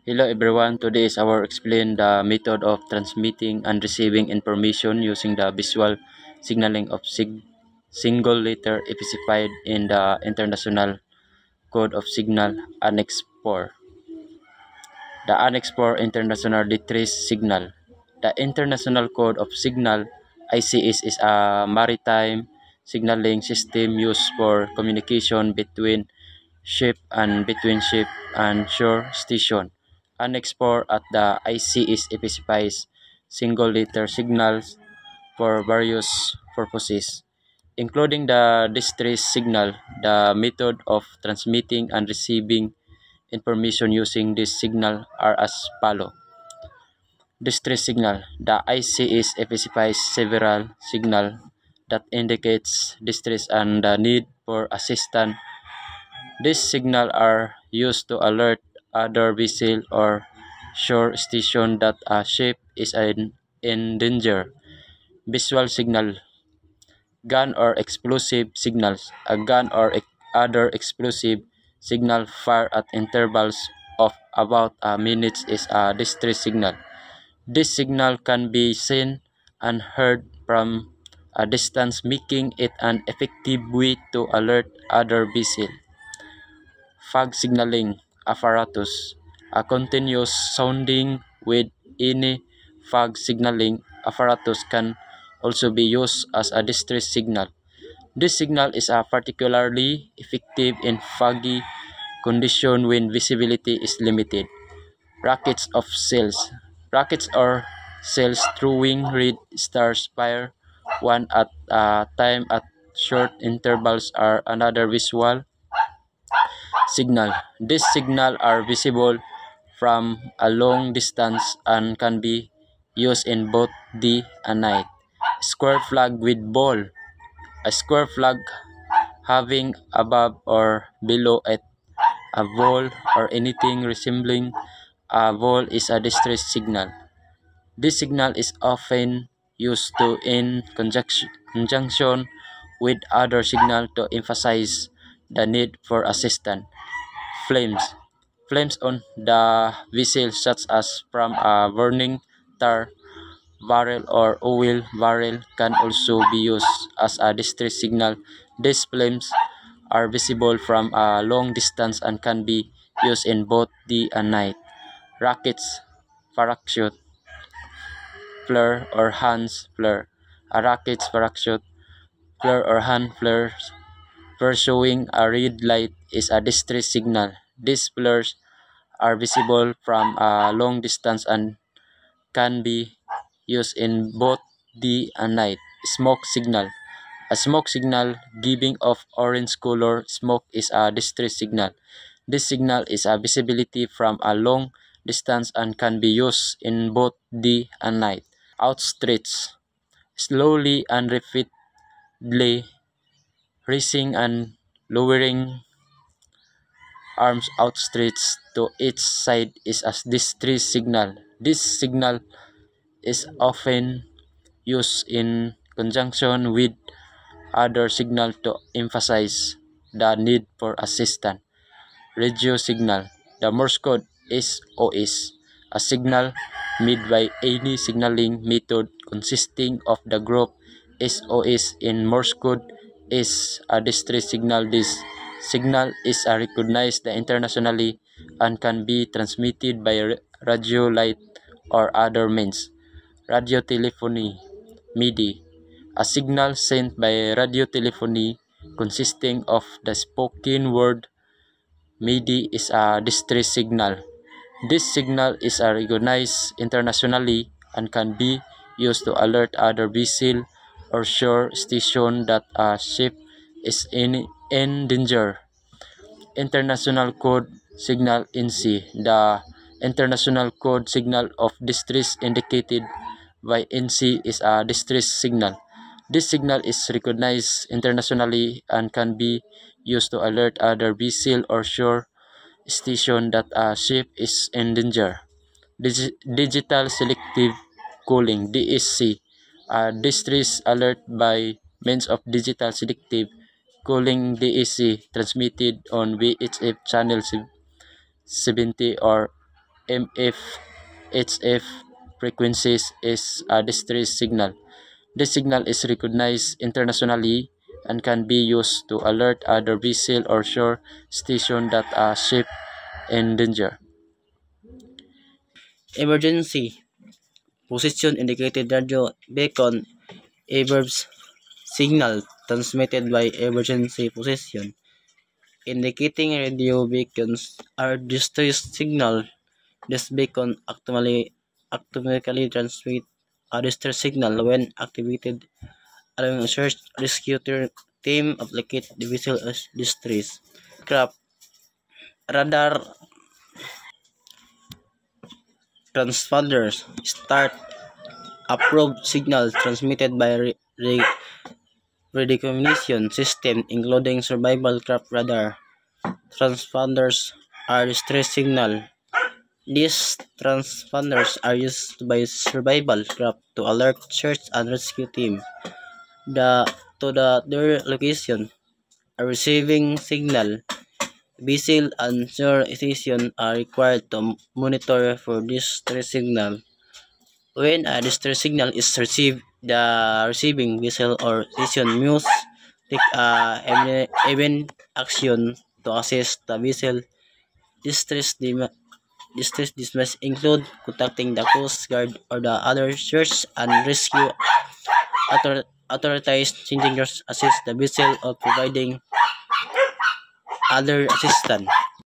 Hello everyone, today is our explain the method of transmitting and receiving information using the visual signaling of single letter specified in the International Code of Signal Annex 4. The Annex 4 International Distress Signal. The International Code of Signal ICS is a maritime signaling system used for communication between ship and shore station. Annex 4 at the ICS specifies single letter signals for various purposes, including the distress signal. The method of transmitting and receiving information using this signal are as follow. Distress signal. The ICS specifies several signals that indicates distress and the need for assistance. These signals are used to alert other vessel or shore station that a ship is in danger. Visual signal. Gun or explosive signals. A gun or other explosive signal fired at intervals of about a minute is a distress signal. This signal can be seen and heard from a distance, making it an effective way to alert other vessels. Fog signaling apparatus. A continuous sounding with any fog signaling apparatus can also be used as a distress signal. This signal is particularly effective in foggy conditions when visibility is limited. Rockets of cells. Rockets or cells throwing red stars fire one at a time at short intervals are another visual signal. These signals are visible from a long distance and can be used in both day and night. Square flag with ball. A square flag having above or below it a ball or anything resembling a ball is a distress signal. This signal is often used in conjunction with other signals to emphasize the need for assistance. Flames. Flames on the vessel such as from a burning tar barrel or oil barrel can also be used as a distress signal. These flames are visible from a long distance and can be used in both day and night. Rockets, parachute, flare or hands flare. A rocket's parachute, flare or hand flares pursuing a red light is a distress signal. These flares are visible from a long distance and can be used in both day and night. Smoke signal. A smoke signal giving off orange color smoke is a distress signal. This signal is a visibility from a long distance and can be used in both day and night. Outstretched. Slowly and repeatedly raising and lowering arms outstretched to each side is a distress signal. This signal is often used in conjunction with other signals to emphasize the need for assistance. Radio signal. The Morse code SOS, a signal made by any signaling method consisting of the group SOS in Morse code is a distress signal. This signal is recognized internationally and can be transmitted by radio, light, or other means. Radio telephony, MIDI, a signal sent by radio telephony consisting of the spoken word MIDI is a distress signal. This signal is recognized internationally and can be used to alert other vessel or shore station that a ship is in danger. International Code Signal NC. The International Code Signal of Distress indicated by NC is a distress signal. This signal is recognized internationally and can be used to alert other vessel or shore station that a ship is in danger. Digital Selective Calling DSC, a distress alert by means of digital selective calling DSC transmitted on VHF channel 70 or MF, HF frequencies is a distress signal. This signal is recognized internationally and can be used to alert other vessel or shore station that a ship in danger. Emergency position indicated radio beacon, a verb's signal transmitted by emergency position, indicating radio beacons are distress signal. This beacon automatically transmit a distress signal when activated, allowing a search rescue team to locate the vessel as distress. Craft radar transponders start approved signals transmitted by recognition system, including survival craft radar transponders are distress signal. These transponders are used by survival craft to alert search and rescue team their location. A receiving signal, vessel and shore station are required to monitor for distress signal. When a distress signal is received, the receiving vessel or station must take event action to assist the vessel. This must include contacting the Coast Guard or the other search and rescue authorities, changing assist the vessel or providing other assistance.